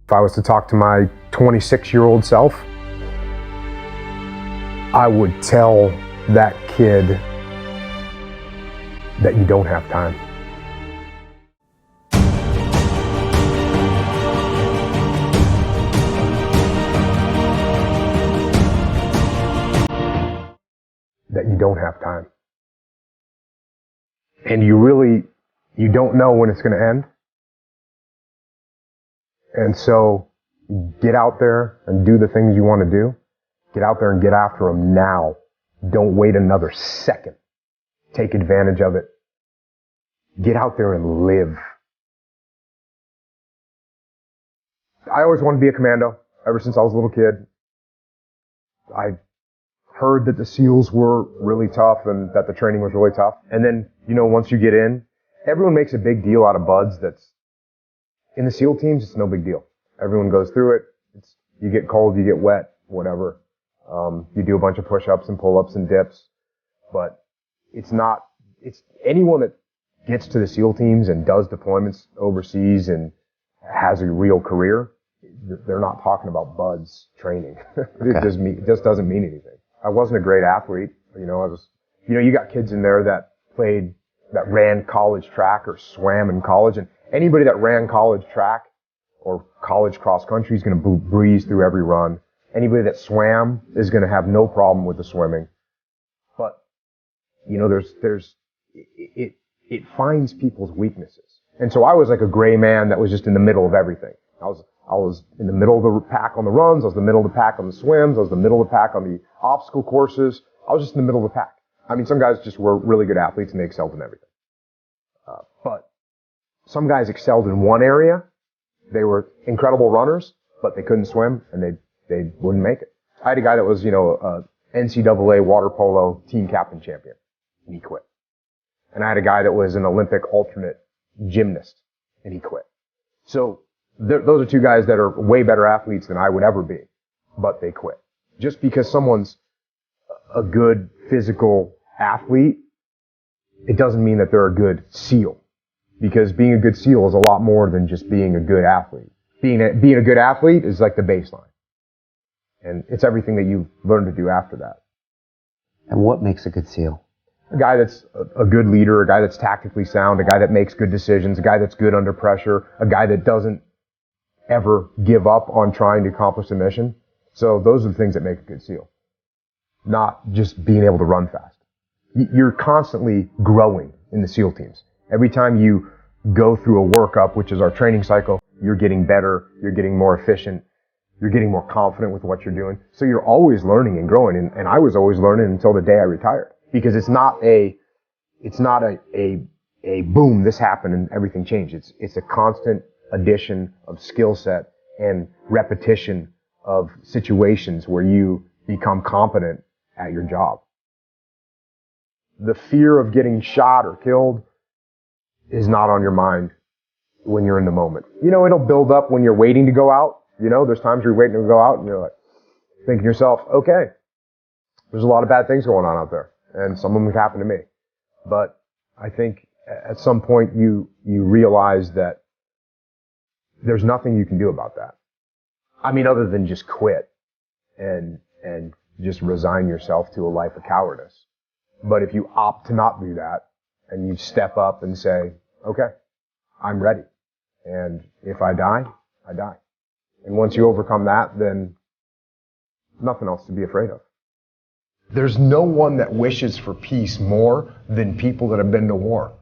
If I was to talk to my 26-year-old self, I would tell that kid that you don't have time. That you don't have time. And you don't know when it's going to end. And so get out there and do the things you want to do. Get out there and get after them now. Don't wait another second. Take advantage of it. Get out there and live. I always wanted to be a commando ever since I was a little kid. I heard that the SEALs were really tough and that the training was really tough. And then, once you get in, everyone makes a big deal out of buds that's in the SEAL teams, it's no big deal. Everyone goes through it. You get cold, you get wet, whatever. You do a bunch of push-ups and pull-ups and dips. But it's anyone that gets to the SEAL teams and does deployments overseas and has a real career, they're not talking about buds training. Okay. It just doesn't mean anything. I wasn't a great athlete. You got kids in there that ran college track or swam in college, and anybody that ran college track or college cross country is going to breeze through every run. Anybody that swam is going to have no problem with the swimming. But, it finds people's weaknesses. And so I was like a gray man that was just in the middle of everything. I was in the middle of the pack on the runs. I was in the middle of the pack on the swims. I was in the middle of the pack on the obstacle courses. I was just in the middle of the pack. I mean, some guys just were really good athletes and they excelled in everything. But some guys excelled in one area. They were incredible runners, but they couldn't swim and they wouldn't make it. I had a guy that was, a NCAA water polo team captain champion, and he quit. And I had a guy that was an Olympic alternate gymnast, and he quit. So those are two guys that are way better athletes than I would ever be, but they quit. Just because someone's a good physical athlete, it doesn't mean that they're a good SEAL. Because being a good SEAL is a lot more than just being a good athlete. Being a good athlete is like the baseline. And it's everything that you learn to do after that. And what makes a good SEAL? A guy that's a good leader, a guy that's tactically sound, a guy that makes good decisions, a guy that's good under pressure, a guy that doesn't ever give up on trying to accomplish a mission. So those are the things that make a good SEAL. Not just being able to run fast. You're constantly growing in the SEAL teams. Every time you go through a workup, which is our training cycle, you're getting better, you're getting more efficient, you're getting more confident with what you're doing. So you're always learning and growing, and I was always learning until the day I retired. Because it's not a boom, this happened and everything changed. It's a constant addition of skill set and repetition of situations where you become competent at your job. The fear of getting shot or killed is not on your mind when you're in the moment. It'll build up when you're waiting to go out. There's times you're waiting to go out and you're like thinking to yourself, okay, there's a lot of bad things going on out there. And some of them have happened to me. But I think at some point you realize that there's nothing you can do about that. I mean, other than just quit and just resign yourself to a life of cowardice. But if you opt to not do that and you step up and say, okay, I'm ready. And if I die, I die. And once you overcome that, then nothing else to be afraid of. There's no one that wishes for peace more than people that have been to war.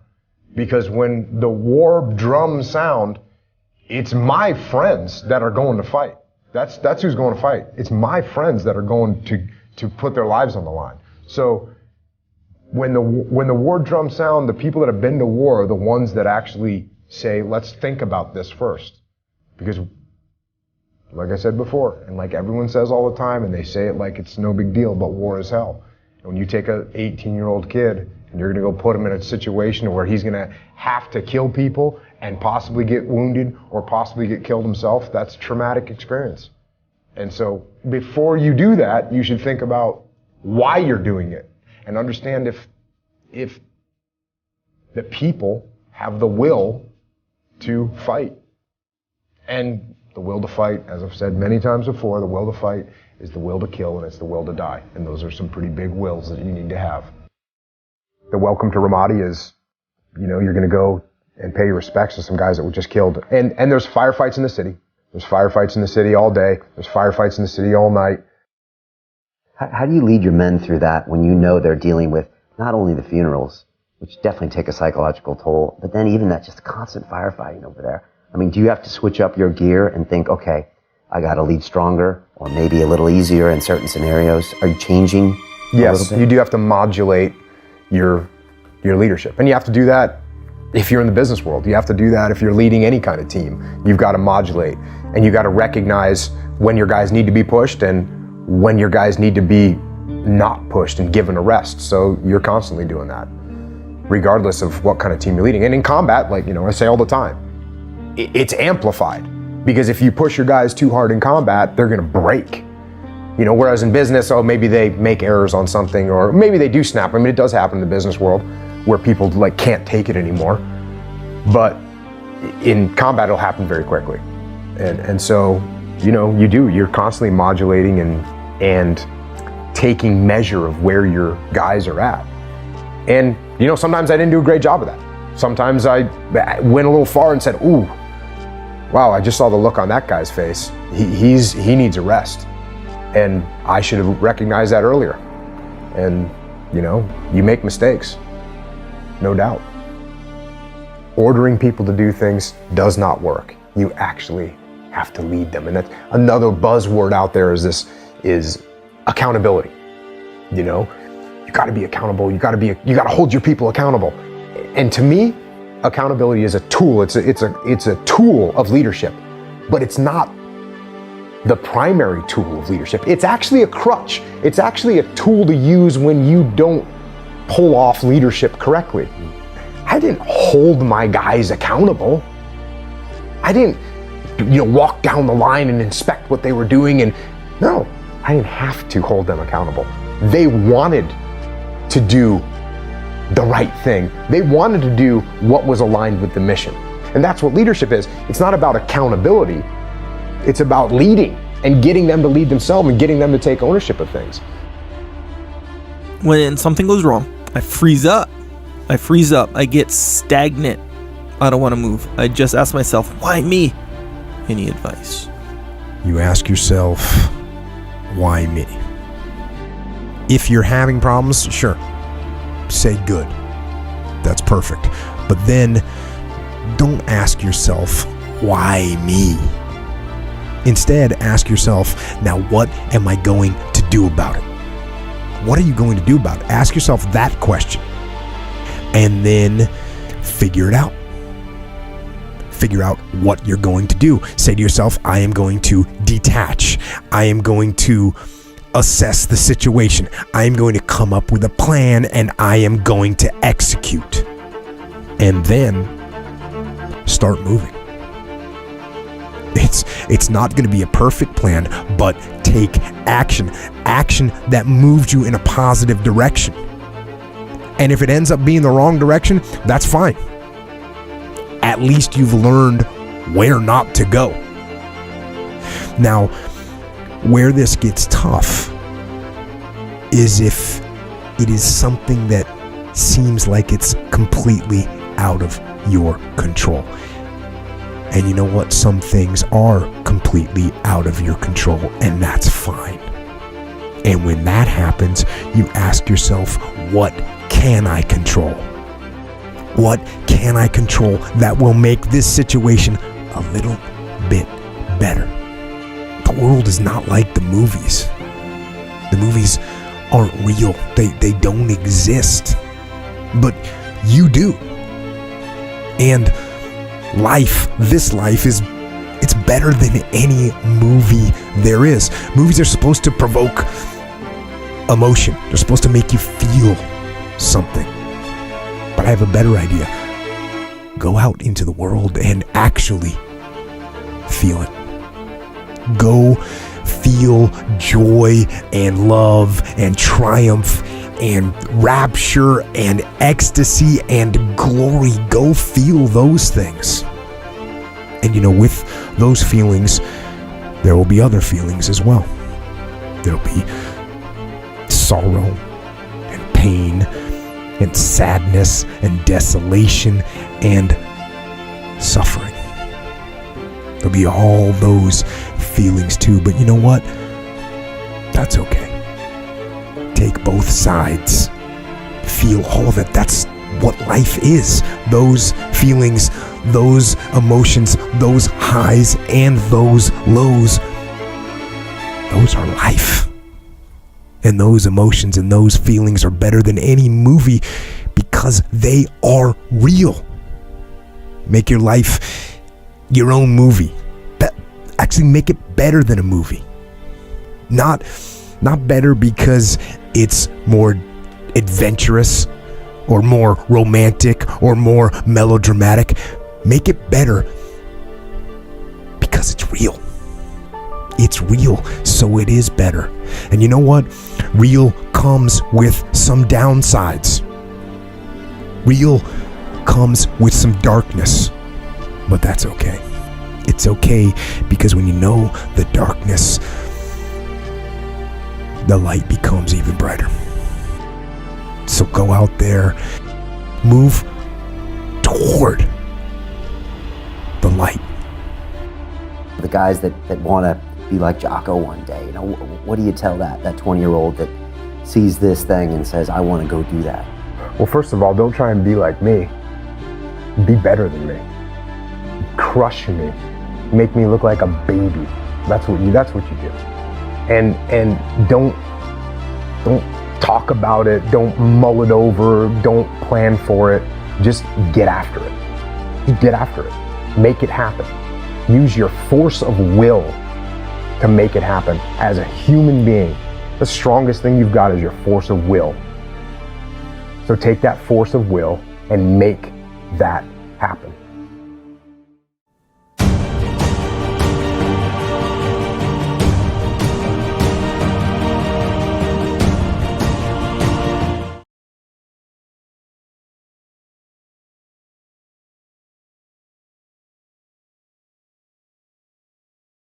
Because when the war drums sound, it's my friends that are going to fight. That's who's going to fight. It's my friends that are going to put their lives on the line. So when the war drums sound, the people that have been to war are the ones that actually say, let's think about this first. Because like I said before, and like everyone says all the time, and they say it like it's no big deal, but war is hell. And when you take an 18-year-old kid and you're going to go put him in a situation where he's going to have to kill people and possibly get wounded or possibly get killed himself, that's a traumatic experience. And so before you do that, you should think about why you're doing it and understand if the people have the will to fight. And The will to fight, as I've said many times before, the will to fight is the will to kill, and it's the will to die. And those are some pretty big wills that you need to have. The welcome to Ramadi is, you're going to go and pay your respects to some guys that were just killed. And there's firefights in the city. There's firefights in the city all day. There's firefights in the city all night. How do you lead your men through that when you know they're dealing with not only the funerals, which definitely take a psychological toll, but then even that just constant firefighting over there? I mean, do you have to switch up your gear and think, okay, I got to lead stronger or maybe a little easier in certain scenarios? Are you changing a little bit? Yes, you do have to modulate your leadership. And you have to do that if you're in the business world. You have to do that if you're leading any kind of team. You've got to modulate, and you got to recognize when your guys need to be pushed and when your guys need to be not pushed and given a rest. So you're constantly doing that, regardless of what kind of team you're leading. And in combat, like, I say all the time, it's amplified, because if you push your guys too hard in combat, they're going to break. Whereas in business, maybe they make errors on something, or maybe they do snap. I mean, it does happen in the business world where people can't take it anymore. But in combat, it'll happen very quickly. And so, you're constantly modulating and taking measure of where your guys are at. And, sometimes I didn't do a great job of that. Sometimes I went a little far and said, ooh, wow, I just saw the look on that guy's face. He needs a rest. And I should have recognized that earlier. And, you make mistakes, no doubt. Ordering people to do things does not work. You actually have to lead them. And that's another buzzword out there is accountability. You got to be accountable. You got to hold your people accountable. And to me, accountability is a tool. It's a tool of leadership, but it's not the primary tool of leadership. It's actually a crutch. It's actually a tool to use when you don't pull off leadership correctly. I didn't hold my guys accountable. I didn't, walk down the line and inspect what they were doing. And no, I didn't have to hold them accountable. They wanted to do the right thing. They wanted to do what was aligned with the mission. And that's what leadership is. It's not about accountability. It's about leading and getting them to lead themselves and getting them to take ownership of things. When something goes wrong, I freeze up. I get stagnant. I don't want to move. I just ask myself, why me? Any advice? You ask yourself, why me? If you're having problems, sure, say good. That's perfect. But then don't ask yourself, why me? Instead, ask yourself, now what am I going to do about it? What are you going to do about it? Ask yourself that question. And then figure it out. Figure out what you're going to do. Say to yourself, I am going to detach. I am going to assess the situation. I am going to come up with a plan, and I am going to execute. And then start moving. It's not going to be a perfect plan, but take action. Action that moves you in a positive direction. And if it ends up being the wrong direction, that's fine. At least you've learned where not to go. Now, where this gets tough is if it is something that seems like it's completely out of your control. And you know what? Some things are completely out of your control, and that's fine. And when that happens, you ask yourself, what can I control? What can I control that will make this situation a little bit better? The world is not like the movies. The movies aren't real. They don't exist. But you do. And this life it's better than any movie there is. Movies are supposed to provoke emotion. They're supposed to make you feel something. But I have a better idea. Go out into the world and actually feel it. Go feel joy and love and triumph and rapture and ecstasy and glory. Go feel those things. And with those feelings, there will be other feelings as well. There'll be sorrow and pain and sadness and desolation and suffering. There'll be all those feelings too, but you know what? That's okay. Take both sides. Feel all that. That's what life is. Those feelings, those emotions, those highs and those lows, those are life. And those emotions and those feelings are better than any movie because they are real. Make your life your own movie. Actually make it better than a movie. Not better because it's more adventurous or more romantic or more melodramatic. Make it better because it's real. It's real, so it is better. And you know what? Real comes with some downsides. Real comes with some darkness, but that's okay. It's okay because when you know the darkness, the light becomes even brighter. So go out there, move toward the light. The guys that want to be like Jocko one day, what do you tell that 20-year-old that sees this thing and says, I want to go do that? Well, first of all, don't try and be like me. Be better than me. Crush me. Make me look like a baby. That's what you do. And don't talk about it. Don't mull it over. Don't plan for it. Just get after it. Just get after it. Make it happen. Use your force of will to make it happen. As a human being, the strongest thing you've got is your force of will. So take that force of will and make that happen.